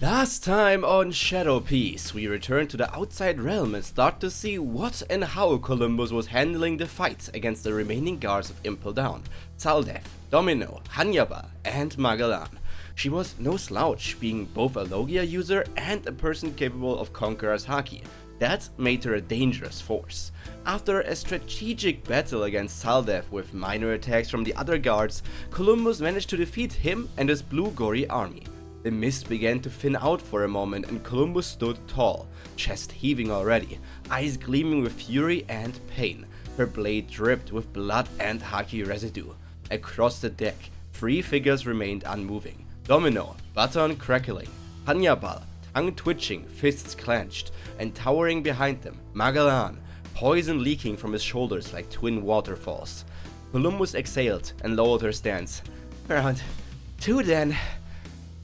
Last time on Shadow Piece, we return to the outside realm and start to see what and how Columbus was handling the fight against the remaining guards of Impel Down, Saldef, Domino, Hannibal, and Magellan. She was no slouch, being both a Logia user and a person capable of Conqueror's Haki. That made her a dangerous force. After a strategic battle against Saldef with minor attacks from the other guards, Columbus managed to defeat him and his blue gory army. The mist began to thin out for a moment and Columbus stood tall, chest heaving already, eyes gleaming with fury and pain. Her blade dripped with blood and haki residue. Across the deck, three figures remained unmoving. Domino, button crackling, Hannibal, tongue twitching, fists clenched, and towering behind them, Magellan, poison leaking from his shoulders like twin waterfalls. Columbus exhaled and lowered her stance. Round 2 then.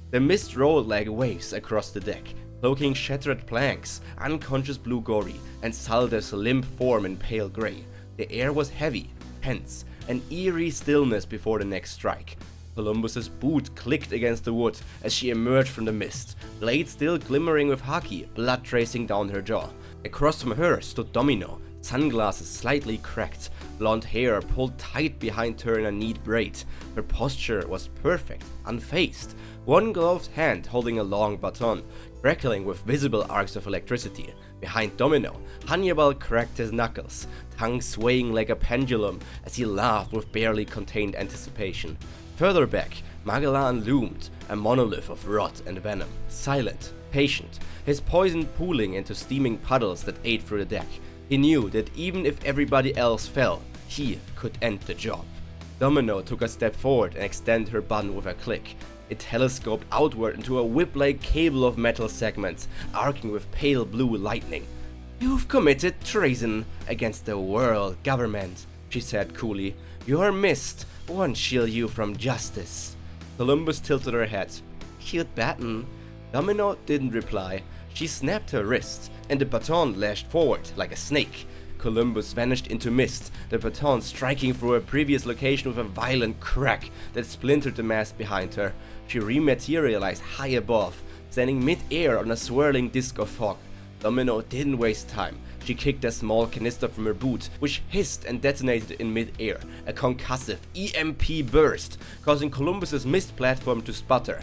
The mist rolled like waves across the deck, cloaking shattered planks, unconscious blue gory, and Saldef's limp form in pale grey. The air was heavy, tense, an eerie stillness before the next strike. Columbus's boot clicked against the wood as she emerged from the mist, blade still glimmering with haki, blood tracing down her jaw. Across from her stood Domino, sunglasses slightly cracked, blonde hair pulled tight behind her in a neat braid. Her posture was perfect, unfazed, one gloved hand holding a long baton, crackling with visible arcs of electricity. Behind Domino, Hannibal cracked his knuckles, tongue swaying like a pendulum as he laughed with barely contained anticipation. Further back, Magellan loomed, a monolith of rot and venom, silent, patient, his poison pooling into steaming puddles that ate through the deck. He knew that even if everybody else fell, he could end the job. Domino took a step forward and extended her button with a click. It telescoped outward into a whip-like cable of metal segments, arcing with pale blue lightning. "You've committed treason against the world government," she said coolly. "Your mist won't shield you from justice." Columbus tilted her head. "Cute baton." Domino didn't reply. She snapped her wrist, and the baton lashed forward like a snake. Columbus vanished into mist, the baton striking through her previous location with a violent crack that splintered the mast behind her. She rematerialized high above, standing mid-air on a swirling disc of fog. Domino didn't waste time. She kicked a small canister from her boot, which hissed and detonated in mid-air, a concussive EMP burst, causing Columbus's mist platform to sputter.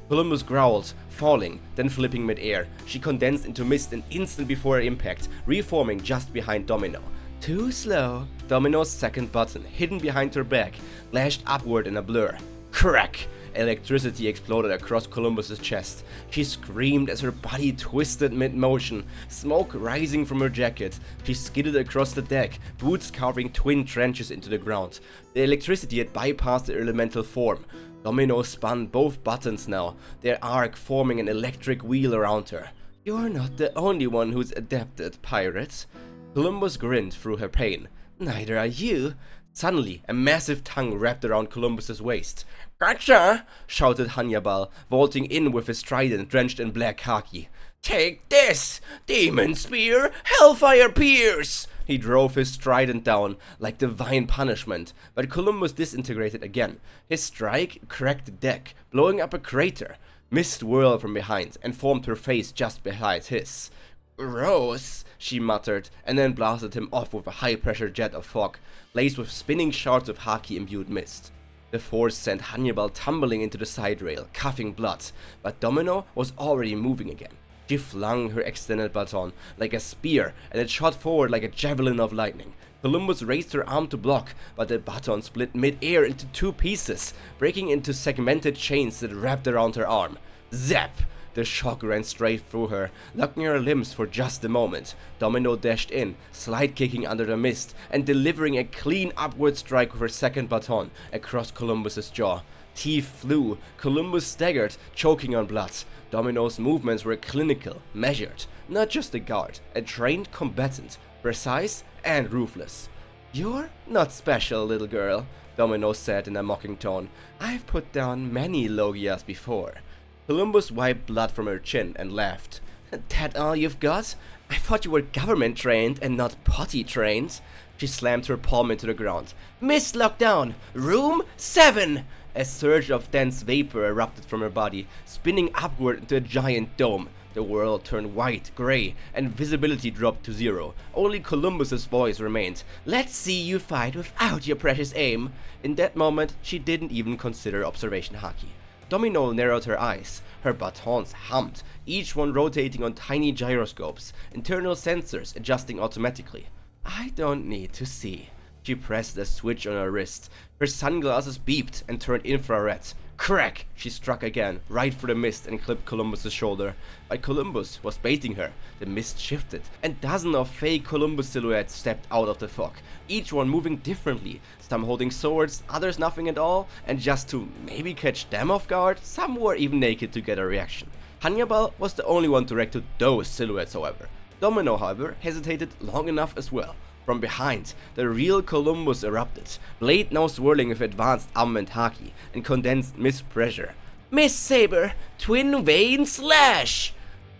Columbus growled, falling, then flipping mid-air. She condensed into mist an instant before her impact, reforming just behind Domino. Too slow. Domino's second button, hidden behind her back, lashed upward in a blur. Crack! Electricity exploded across Columbus's chest. She screamed as her body twisted mid-motion, smoke rising from her jacket. She skidded across the deck, boots carving twin trenches into the ground. The electricity had bypassed her elemental form. Domino spun both buttons now, their arc forming an electric wheel around her. "You're not the only one who's adapted, pirate." Columbus grinned through her pain. "Neither are you." Suddenly, a massive tongue wrapped around Columbus's waist. "Gotcha!" shouted Hannibal, vaulting in with his trident drenched in black khaki. "Take this! Demon Spear! Hellfire Pierce!" He drove his trident down, like divine punishment, but Columbus disintegrated again. His strike cracked the deck, blowing up a crater. Mist whirled from behind and formed her face just behind his. "Gross," she muttered, and then blasted him off with a high-pressure jet of fog, laced with spinning shards of haki-imbued mist. The force sent Hannibal tumbling into the side rail, coughing blood, but Domino was already moving again. She flung her extended baton like a spear, and it shot forward like a javelin of lightning. Columbus raised her arm to block, but the baton split mid-air into 2 pieces, breaking into segmented chains that wrapped around her arm. Zap! The shock ran straight through her, locking her limbs for just a moment. Domino dashed in, slide kicking under the mist, and delivering a clean upward strike with her second baton across Columbus's jaw. Teeth flew, Columbus staggered, choking on blood. Domino's movements were clinical, measured, not just a guard, a trained combatant, precise and ruthless. "You're not special, little girl," Domino said in a mocking tone. "I've put down many Logias before." Columbus wiped blood from her chin and laughed. "That all you've got? I thought you were government trained and not potty trained." She slammed her palm into the ground. "Mist lockdown! Room 7! A surge of dense vapor erupted from her body, spinning upward into a giant dome. The world turned white, grey, and visibility dropped to zero. Only Columbus's voice remained. "Let's see you fight without your precious aim." In that moment, she didn't even consider observation haki. Domino narrowed her eyes. Her batons hummed, each one rotating on tiny gyroscopes, internal sensors adjusting automatically. "I don't need to see." She pressed a switch on her wrist. Her sunglasses beeped and turned infrared. Crack! She struck again, right through the mist, and clipped Columbus's shoulder. But Columbus was baiting her. The mist shifted, and dozens of fake Columbus silhouettes stepped out of the fog, each one moving differently, some holding swords, others nothing at all, and just to maybe catch them off guard, some were even naked to get a reaction. Hannibal was the only one to react to those silhouettes, however. Domino, however, hesitated long enough as well. From behind, the real Columbus erupted, blade now swirling with advanced and haki and condensed mist pressure. "Miss Saber, twin vein slash!"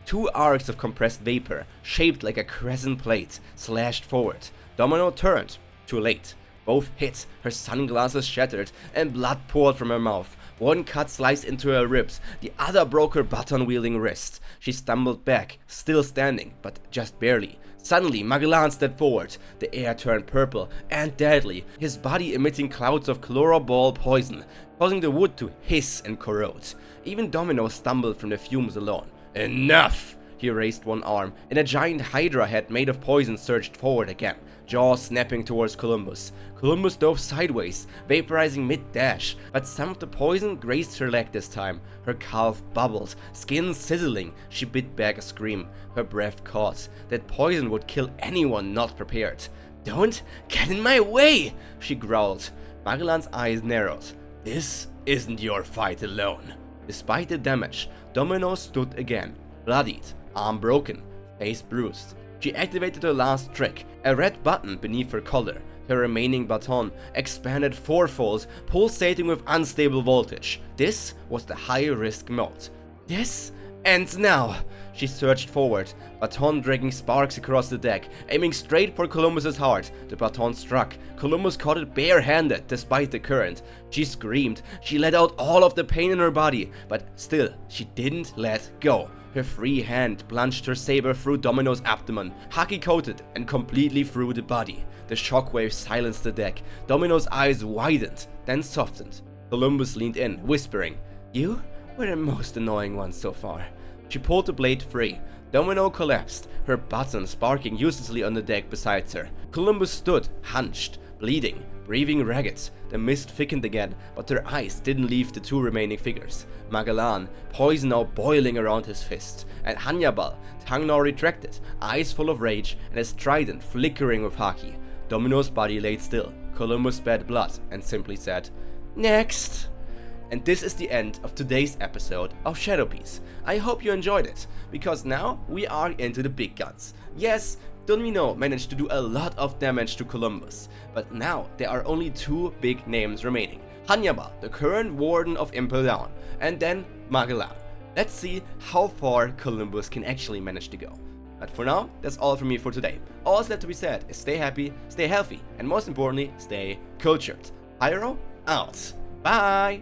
Two arcs of compressed vapor, shaped like a crescent plate, slashed forward. Domino turned. Too late. Both hit, her sunglasses shattered, and blood poured from her mouth. One cut sliced into her ribs, the other broke her baton-wielding wrist. She stumbled back, still standing, but just barely. Suddenly, Magellan stepped forward. The air turned purple and deadly, his body emitting clouds of chloroball poison, causing the wood to hiss and corrode. Even Domino stumbled from the fumes alone. "Enough!" He raised one arm, and a giant hydra head made of poison surged forward again, jaws snapping towards Columbus. Columbus dove sideways, vaporizing mid-dash, but some of the poison grazed her leg this time. Her calf bubbled, skin sizzling. She bit back a scream. Her breath caught. That poison would kill anyone not prepared. "Don't get in my way!" she growled. Magellan's eyes narrowed. "This isn't your fight alone." Despite the damage, Domino stood again, bloodied, arm broken, face bruised. She activated her last trick, a red button beneath her collar. Her remaining baton expanded fourfold, pulsating with unstable voltage. This was the high-risk mode. "This ends now." She surged forward, baton dragging sparks across the deck, aiming straight for Columbus's heart. The baton struck. Columbus caught it barehanded despite the current. She screamed. She let out all of the pain in her body, but still, she didn't let go. Her free hand plunged her saber through Domino's abdomen, haki-coated and completely through the body. The shockwave silenced the deck. Domino's eyes widened, then softened. Columbus leaned in, whispering, "You were the most annoying one so far." She pulled the blade free. Domino collapsed, her button sparking uselessly on the deck beside her. Columbus stood, hunched, bleeding, breathing ragged. The mist thickened again, but her eyes didn't leave the two remaining figures. Magellan, poison now boiling around his fist, and Hannibal, tongue now retracted, eyes full of rage, and his trident flickering with haki. Domino's body laid still. Columbus spat blood and simply said, "Next." And this is the end of today's episode of Shadow Piece. I hope you enjoyed it, because now we are into the big guns. Yes, Domino managed to do a lot of damage to Columbus, but now there are only two big names remaining. Hannibal, the current warden of Impel Down, and then Magellan. Let's see how far Columbus can actually manage to go. But for now, that's all from me for today. All that's left to be said is stay happy, stay healthy, and most importantly, stay cultured. Pyro, out. Bye!